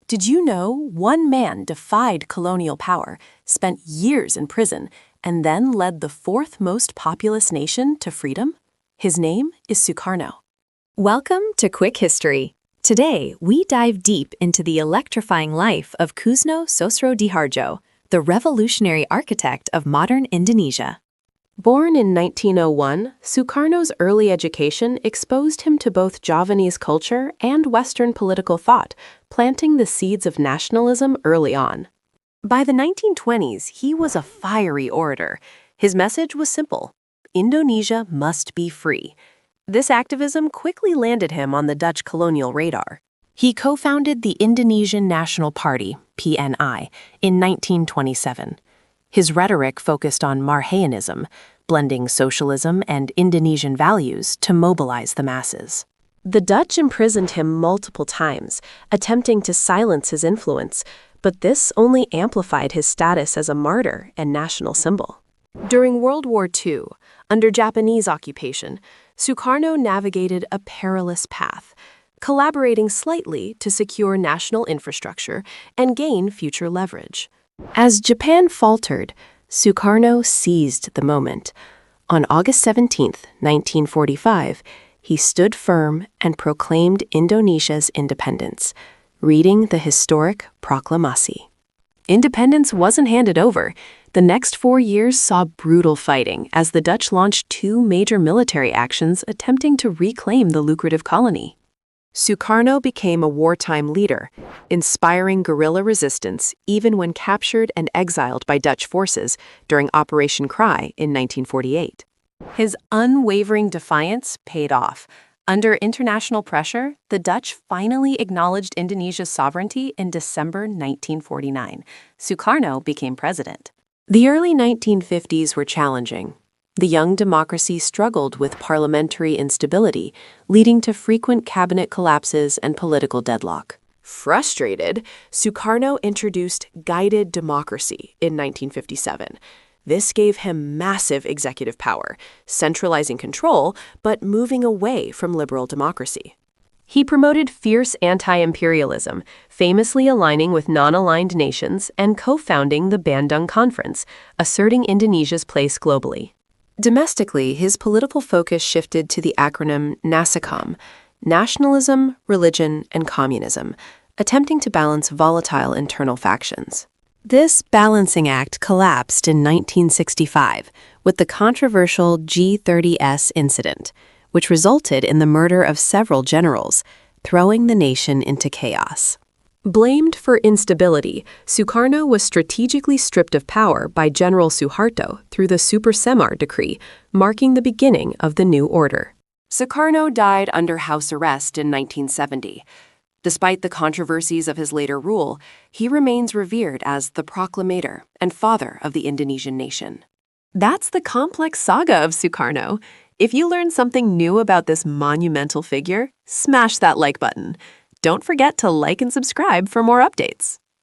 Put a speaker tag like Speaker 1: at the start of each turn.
Speaker 1: Did you know one man defied colonial power, spent years in prison, and then led the fourth most populous nation to freedom? His name is Soekarno.
Speaker 2: Welcome to Quick History. Today, we dive deep into the electrifying life of Soekarno Sosrodjiharjo, the revolutionary architect of modern Indonesia.
Speaker 1: Born in 1901, Soekarno's early education exposed him to both Javanese culture and Western political thought, planting the seeds of nationalism early on. By the 1920s, he was a fiery orator. His message was simple: Indonesia must be free. This activism quickly landed him on the Dutch colonial radar. He co-founded the Indonesian National Party, PNI, in 1927. His rhetoric focused on Marhaenism, blending socialism and Indonesian values to mobilize the masses. The Dutch imprisoned him multiple times, attempting to silence his influence, but this only amplified his status as a martyr and national symbol. During World War II, under Japanese occupation, Soekarno navigated a perilous path, collaborating slightly to secure national infrastructure and gain future leverage. As Japan faltered, Soekarno seized the moment. On August 17, 1945, he stood firm and proclaimed Indonesia's independence, reading the historic Proklamasi. Independence wasn't handed over. The next 4 years saw brutal fighting as the Dutch launched 2 major military actions attempting to reclaim the lucrative colony. Soekarno became a wartime leader, inspiring guerrilla resistance even when captured and exiled by Dutch forces during Operation Cry in 1948. His unwavering defiance paid off. Under international pressure, the Dutch finally acknowledged Indonesia's sovereignty in December 1949. Soekarno became president. The early 1950s were challenging. The young democracy struggled with parliamentary instability, leading to frequent cabinet collapses and political deadlock. Frustrated, Soekarno introduced guided democracy in 1957. This gave him massive executive power, centralizing control, but moving away from liberal democracy. He promoted fierce anti-imperialism, famously aligning with non-aligned nations and co-founding the Bandung Conference, asserting Indonesia's place globally. Domestically, his political focus shifted to the acronym NASACOM, Nationalism, Religion, and Communism, attempting to balance volatile internal factions. This balancing act collapsed in 1965 with the controversial G30S incident, which resulted in the murder of several generals, throwing the nation into chaos. Blamed for instability, Soekarno was strategically stripped of power by General Suharto through the Super Semar Decree, marking the beginning of the new order. Soekarno died under house arrest in 1970. Despite the controversies of his later rule, he remains revered as the proclamator and father of the Indonesian nation. That's the complex saga of Soekarno. If you learned something new about this monumental figure, smash that like button. Don't forget to like and subscribe for more updates.